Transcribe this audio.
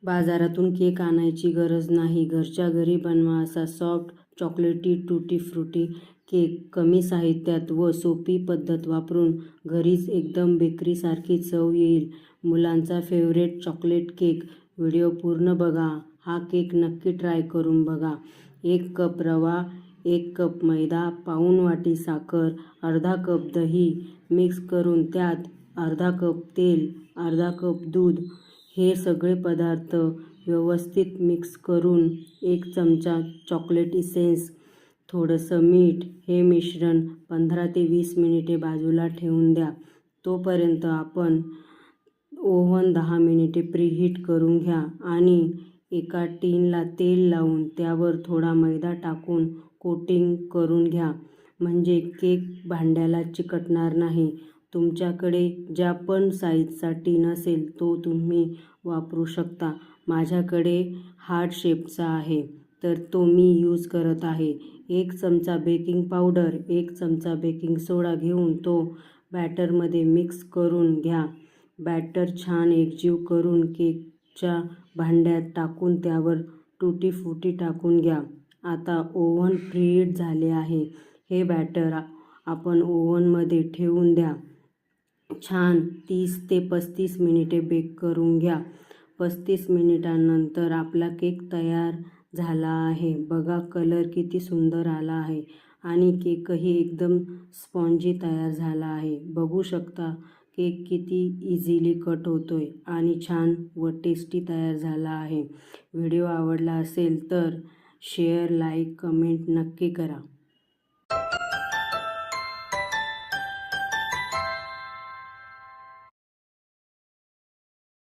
बाजारातून केक आणायची गरज नाही. घरच्या घरी बनवा असा सॉफ्ट चॉकलेटी टूटी फ्रुटी केक. कमी साहित्यात व सोपी पद्धत वापरून घरीच एकदम बेकरीसारखी चव येईल. मुलांचा फेवरेट चॉकलेट केक. व्हिडिओ पूर्ण बघा. हा केक नक्की ट्राय करून बघा. 1 कप रवा, 1 कप मैदा, पाऊण वाटी साखर, अर्धा कप दही मिक्स करून त्यात अर्धा कप तेल, अर्धा कप दूध हे सगळे पदार्थ व्यवस्थित मिक्स करून 1 चमचा चॉकलेट इसेन्स, थोडंसं मीठ हे मिश्रण 15 ते 20 मिनिटे बाजूला ठेवून द्या. तोपर्यंत आपण ओव्हन 10 मिनिटे प्रीहीट करून घ्या आणि एका टिनला तेल लावून त्यावर थोडा मैदा टाकून कोटिंग करून घ्या. म्हणजे केक भांड्याला चिकटणार नाही. तुमच्याकडे ज्या पण साईजचा टिन असेल तो तुम्ही वापरू शकता. माझ्याकडे हार्ट शेपचा आहे तर तो मी यूज करत आहे. 1 चमचा बेकिंग पावडर, 1 चमचा बेकिंग सोडा घेऊन तो बॅटरमध्ये मिक्स करून घ्या. बॅटर छान एकजीव करून केकच्या भांड्यात टाकून त्यावर टूटी फ्रुटी टाकून घ्या. आता ओव्हन प्रीहीट झाले आहे. हे बॅटर आपण ओव्हनमध्ये ठेवून द्या. छान 30 ते 35 मिनिटे बेक करून घ्या. 35 मिनिटांनंतर आपला केक तयार झाला आहे. बघा कलर किती सुंदर आला आहे आणि केकही एकदम स्पॉन्जी तयार झाला आहे. बघू शकता केक किती इझिली कट होतोय आणि छान व टेस्टी तयार झाला आहे. व्हिडिओ आवडला असेल तर शेअर, लाईक, कमेंट नक्की करा.